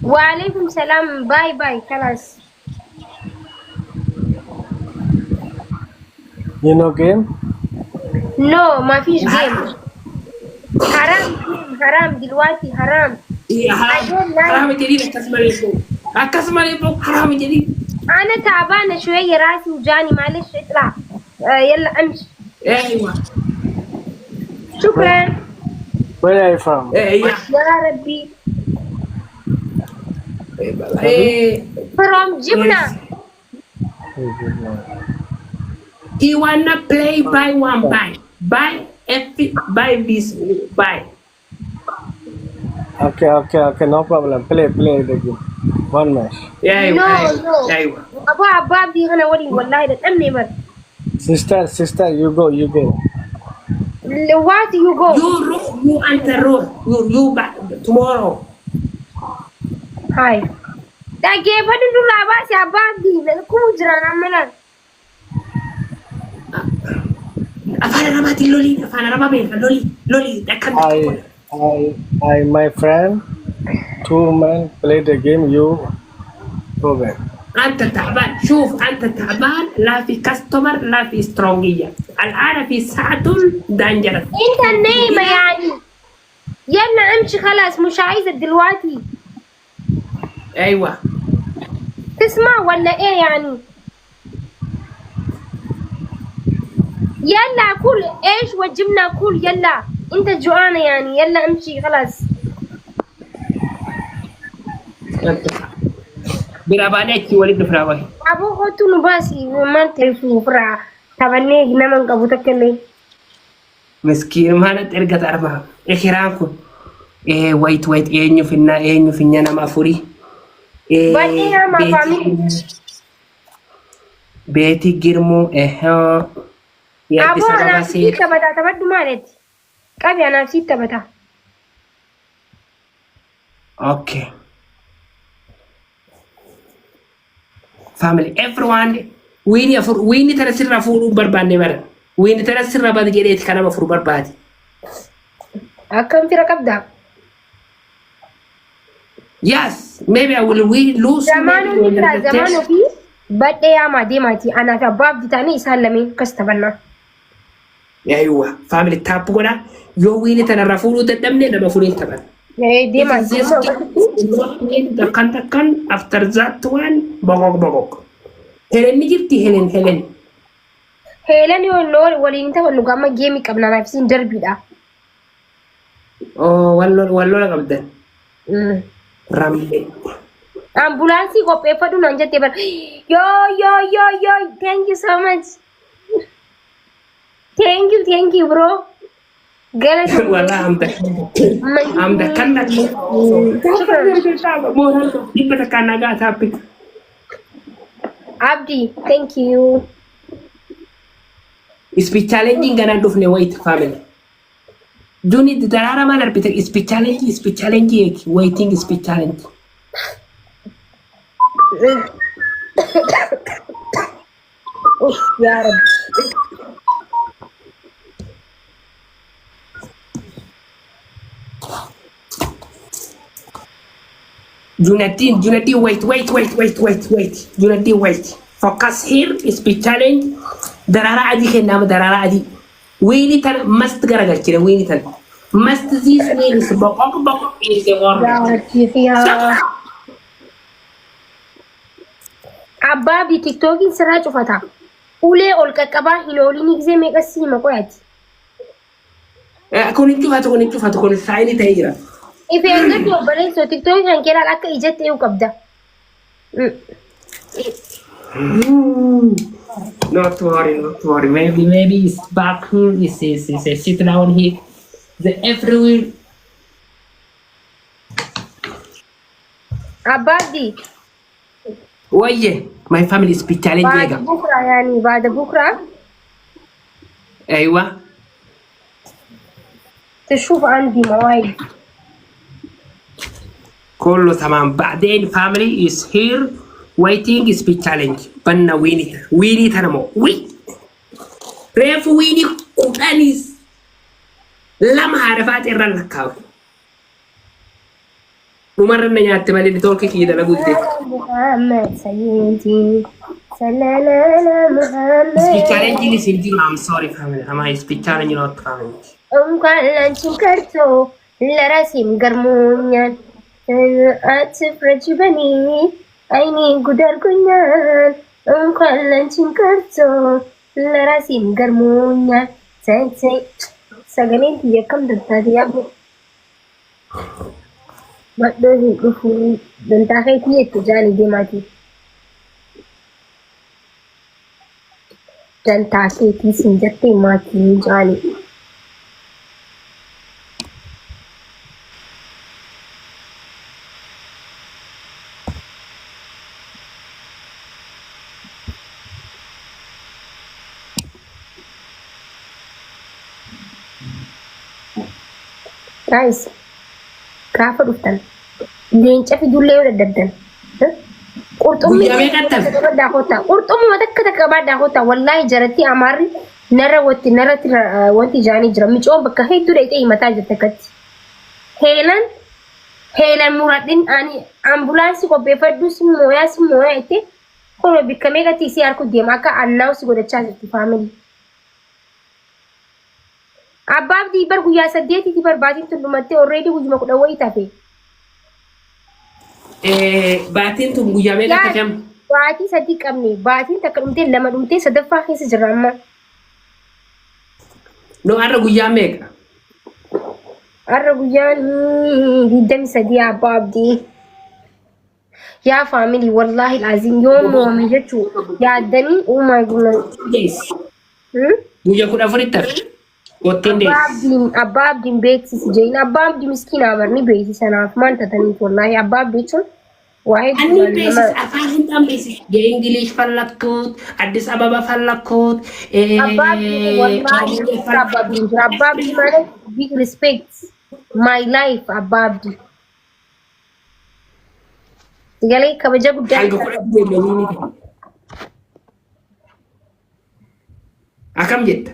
وعليكم السلام. باي باي خلاص. You know game? نو ما فيش جيم. حرام جيم، حرام دلوقتي حرام. إيه I حرام. don't like. حرام جديد أكسمر يبوك حرام جديد. أنا تعبانة شوية، راسي وجاني، معلش اطلع. يلا امشي. أيوة. شكرا. Where are you from? إيه يا ربي. إيه. from جبنة. He wanna play by one by this by. Okay, no problem. Play the game. One match. أيوة No أيوة no. أيوة. أبا عباب دي أنا ولي والله ده أمني مر. Sister, you go. What you go? You enter room. You back tomorrow. Hi. Da gefe dulu ba si abab di da ku jira malan. Afana ramati loli. That can I, my friend, two men play the game. You go back. أنت تعبان. شوف أنت تعبان، لا في كاستمر لا في سترونجية. الآن في ساعة دانجرس. أنت نايمة يعني. يلا امشي خلاص، مش عايزة دلوقتي. أيوة. تسمع ولا إيه يعني؟ يلا كل إيش وجبنا كل يلا. أنت جوعانة يعني، يلا امشي خلاص. برابانيتي ولد فرابي. أبو خطو نباسي ما تلفو فرع. تبني هنا من قبضك اللي. مسكين ما نترجع تعرفها. إخيرانكم. إيه ويت إيه فينا أنا ما فوري. Baay'ee ma family. Beeti girmoo Aboo anaaf sitti taphata, taphadhu maaletti? Qabi anaaf sitti taphata. Okay. Family, everyone, wiini tana sirraa fuudhuu barbaanne bara. Wiini tana sirraa baate jedheeti kan nama furu barbaade. Akkam fira qabdaa? Yes, maybe I will lose. Zamaan ofii badhee yaamaa deemaati. Anaaf abbaaf ditaanii isaan lameen kas taphannaa. Aywa, family taap godha. Yoo wiini tanarraa fuudhuu dadhabne nama furiin taphan. Deemaati. Takkan after that one bogok. Helen ni jirti Helen. Heelan yoo nool waliin taphannu gama geemii qabna anaaf isin darbiidha. Oh, wallola qabdan. Rambe. Ambulaansii qopheeffadhu naan jettee bara. Yoo, thank you so much. Thank you bro. Galata. Wala amda kanna. Dibata kana ga topic. Abdi, thank you. Speech challenging gonna dufne wait family. Juni darara mal arbiter speech challenge waiting speech challenge. Ya Rabbi. Junati wait. Junati wait. Focus here speech challenge. Darara adi kennama darara adi. Weeni tan must garagalchire weeni tan. Must this weeni is bokok is the word. Abbabi TikTokin sirraa cufata. Ulee ol qaqqabaa hin oolini gisee meeqa siima qoyaati. Kun cufatu kun saayini ta'ee jira. Ifee eeggatti obboleessoo TikTokin kan keelaan akka ijatti eewu qabda. Not worry. Maybe it's back here. It's sit down here. The everywhere. Abbabi. Waye, my family speech challenge بعد بكرة يعني بعد بكرة أيوة. تشوف عندي مواعيد. كله تمام. بعدين family is here waiting speech challenge. بنا ويني تنمو ريف ويني كوتانيس لما عرفات إيران لكاو ومرة إني نياتي مالي نتورك كده لقول دي. محمد سيدي صلى على محمد. Speak challenge ini sih I'm sorry family. Am I speak challenge not family. Engkau lancung kartu larasim garmunyan atif rajibani aini gudar kunyan. Engkau lancung kartu larasim garmunyan. Say sagaling tiya kam dantari abu. Maddo dufu dantakai tiya tujani de mati. Dantakai ti sinjatti mati jani. Guys, gaafa dhuftan leenca fidullee yoo daddabdan qurxummii takka takka baadhaa kottaa wallaahi jaratti amaarri narratti wanti jaanii jira micoon bakka hedduu dheedhee himataa jirte akkatti heelan muradhin ani ambulaansii qopheeffadhu simooyaa itti kun bikkamee gati isii harku deema akka annaawsi godhachaa jirti faamilii. Abbaabdi bar guyyaa 8 barbaatiin tullumattee already guyyuma 10 wayii tafe. Baatiin tun guyyaa meeqa tajam? Baatii 3 qabne baatiin takka dhumtee 2 dhumtee 3ffaa keessa jirra amma. No har'a guyyaa meeqa? Har'a guyyaan 23 abbaabdi. Yaa family wallahi alazim yoom moome jechuu yaaddanii oh my goodness. Guyyaa 14 tafe. Abbaabdiin beeksisi jechuun abbaabdi miskiina abarni beeksisanaaf maal ta'aniif wallahi abbaabdi jechuun waa'ee Ani beeksisa afaan Hindaan beeksisa Ingilish fallakkut Addis Ababa fallakkut abbaabdi ማለት big respect my life abbaabdi galee kabaja guddaa akam jetta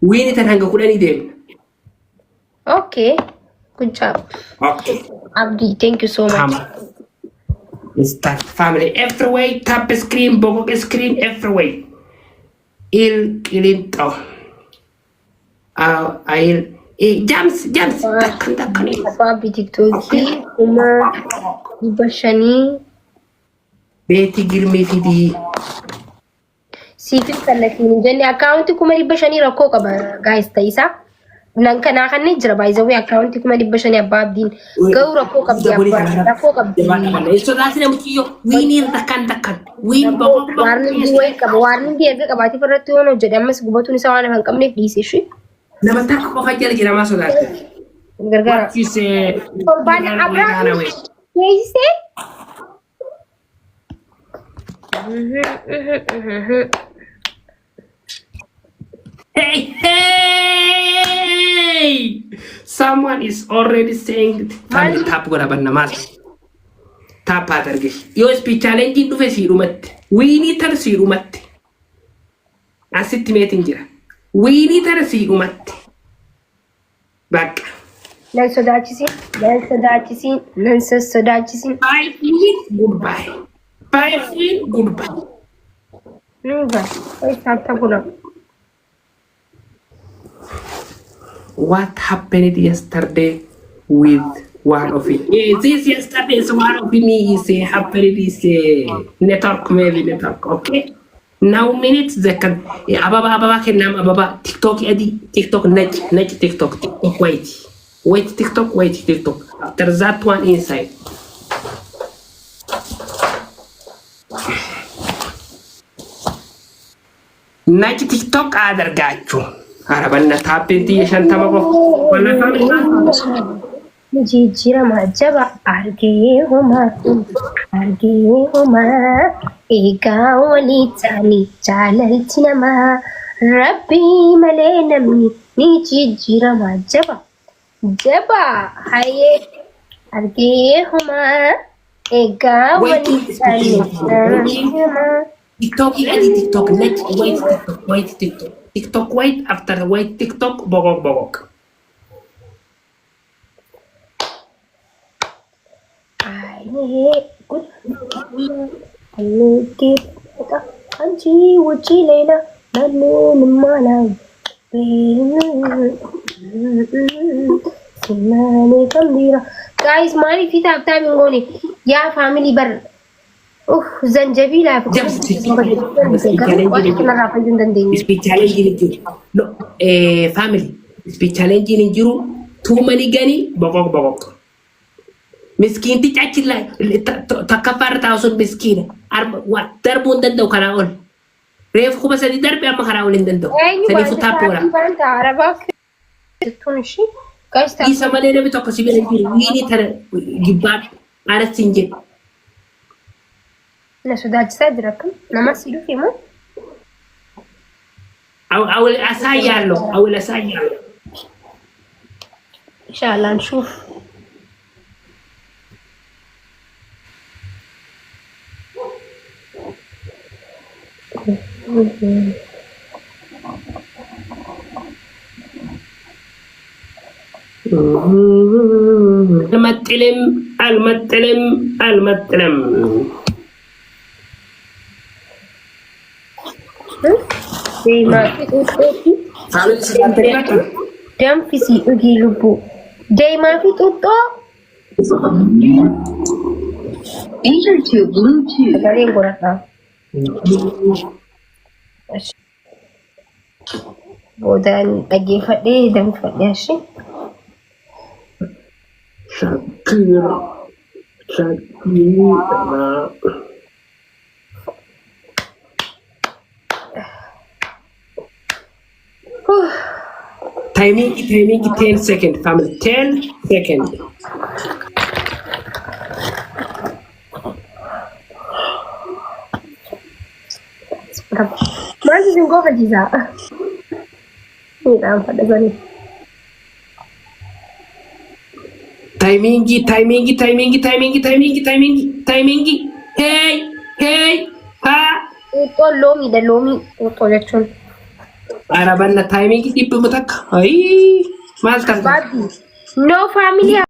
Winnie tan hanga kudhanii deemna. Okay, good job. Okay. Abdi, thank you so much. It's that family every way, tap screen, bogok screen every way. Ilinto. Jams. Takkan. Abdi TikToki, kuma ibashani. Beti girme fidi. Sifin sallatiin jenne akkaawunti 500 rakkoo qaba guys ta'isa nan kana kanne jira by the way akkaawunti 500 abbaabdiin garuu rakkoo qabdi rakkoo qabdi sodaatina mukiyyo wiiniin takkan wiin warning erga qabaatiif irratti yoo hojjete ammas gubatuun isaa waan hin qabneef dhiise shi nama takka qofa jala jira maa sodaate gargaara torbaan abraan geessise Hey! Someone is already saying family tap gora banna mas. Tap adarge. Yo speech challenge du fe sirumatte. We need tar sirumatte. Asitti meeting jira. We need tar sirumatte. Back. nan sodaachisin. 5 minutes goodbye. 5 minutes goodbye. Nuga. Ay tatagulo. What happened yesterday with one of it? This yesterday is one of me is happened is network maybe network. Okay. Now minutes second. Ababa kenam ababa TikTok edi TikTok net TikTok wait TikTok wait TikTok. After that one inside. Net TikTok adargachu. Arabanna tappinti shantama ko wala family jijjiirama jaba argee homa eegaa walii ta'anii jaalalti namaa rabbii malee namni ni jijjiirama jaba hayee argee homa eegaa walii ta'anii namaa. TikTok ini TikTok net wait TikTok wait after wait TikTok bogok አንቺ ውጪ ሌላ ማንንም አላውቅም ስማኔ ከምቢራ ጋይስ ማሪ ፊት ሀብታም እንጎኔ ያ ፋሚሊ በር ዘንጀቢል ቻሌንጂን እንጅሩ ቱመኒ ገኒ ቦቆቅ ቦቆቅ ምስኪን ትጫችን ላይ ተከፋር ታውሱን ምስኪን ደርቡ እንደንደው ከናኦል ሬፍ ኩበ ሰዲ ደርቢ አማ ከናኦል እንደንደው ሰዲ ፉታፕ ወራ ይሰማሌ ነቢ ቶኮ ሲበለ እንጅሩ ዊኒ ተረ ግባት አረት እንጂ ለሱዳጅሳ ድረክም ነማሲዱ ፊሙ أول أسايالو أول أسايالو إن شاء الله نشوف المتلم المتلم المتلم ما في دم في سي أجي لبو جاي ما في توتو Enter to Bluetooth. بعدين قرأتها بودان أجي فدي دم فدي شيء شاكيرا شاكيرا Timing 10 seconds, family. 10 seconds. ما لازم نقول جزاء. نعم هذا غني. Timing. Hey. Ha. Itu lomi dan lomi. Itu lecun. Arabana timing di pemetak. Ay, malta. No family.